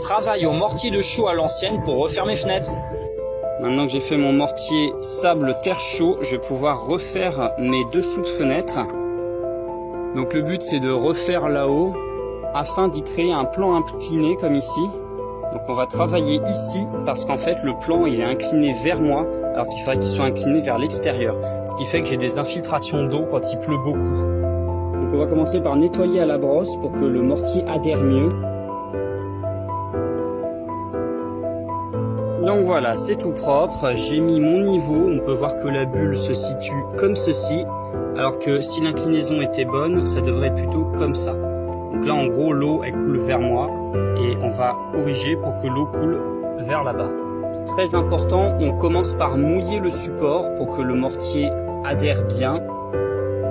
travaille au mortier de chaux à l'ancienne pour refaire mes fenêtres. Maintenant que j'ai fait mon mortier sable terre chaud, je vais pouvoir refaire mes dessous de fenêtres. Donc le but c'est de refaire là-haut afin d'y créer un plan incliné comme ici. Donc on va travailler ici parce qu'en fait le plan il est incliné vers moi alors qu'il faudrait qu'il soit incliné vers l'extérieur. Ce qui fait que j'ai des infiltrations d'eau quand il pleut beaucoup. Donc on va commencer par nettoyer à la brosse pour que le mortier adhère mieux. Donc voilà, c'est tout propre, j'ai mis mon niveau, on peut voir que la bulle se situe comme ceci, alors que si l'inclinaison était bonne, ça devrait être plutôt comme ça. Donc là en gros, l'eau elle coule vers moi et on va corriger pour que l'eau coule vers là-bas. Très important, on commence par mouiller le support pour que le mortier adhère bien.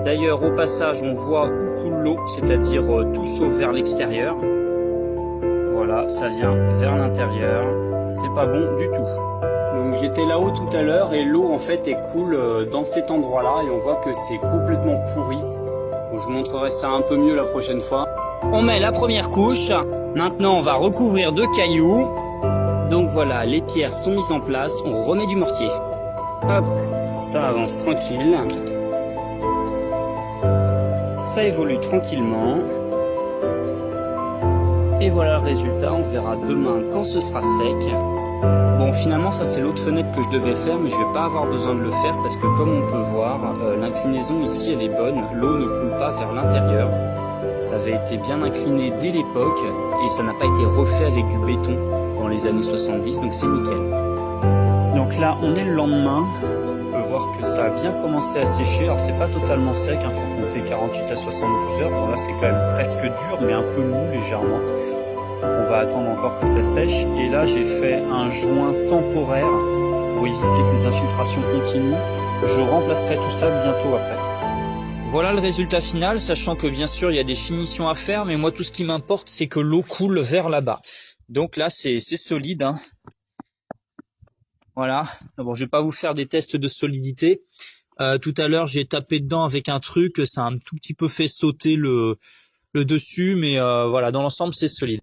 D'ailleurs au passage, on voit où coule l'eau, c'est-à-dire tout sauf vers l'extérieur. Voilà, ça vient vers l'intérieur. C'est pas bon du tout. Donc j'étais là-haut tout à l'heure et l'eau en fait elle coule dans cet endroit-là et on voit que c'est complètement pourri. Donc, je vous montrerai ça un peu mieux la prochaine fois. On met la première couche. Maintenant on va recouvrir de cailloux. Donc voilà, les pierres sont mises en place. On remet du mortier. Hop, ça avance tranquille. Ça évolue tranquillement. Et voilà le résultat, on verra demain quand ce sera sec. Bon, finalement ça c'est l'autre fenêtre que je devais faire, mais je vais pas avoir besoin de le faire parce que comme on peut voir, l'inclinaison ici elle est bonne, l'eau ne coule pas vers l'intérieur. Ça avait été bien incliné dès l'époque et ça n'a pas été refait avec du béton dans les années 70, donc c'est nickel. Donc là on est le lendemain, on peut voir que ça a bien commencé à sécher, alors c'est pas totalement sec, il faut compter 48 à 72 heures, bon là c'est quand même presque dur mais un peu mou légèrement. On va attendre encore que ça sèche et là j'ai fait un joint temporaire pour éviter que les infiltrations continuent. Je remplacerai tout ça bientôt après. Voilà le résultat final, sachant que bien sûr il y a des finitions à faire, mais moi tout ce qui m'importe c'est que l'eau coule vers là-bas. Donc là c'est solide, hein. Voilà, bon je vais pas vous faire des tests de solidité. Tout à l'heure j'ai tapé dedans avec un truc, ça a un tout petit peu fait sauter le dessus, mais voilà, dans l'ensemble c'est solide.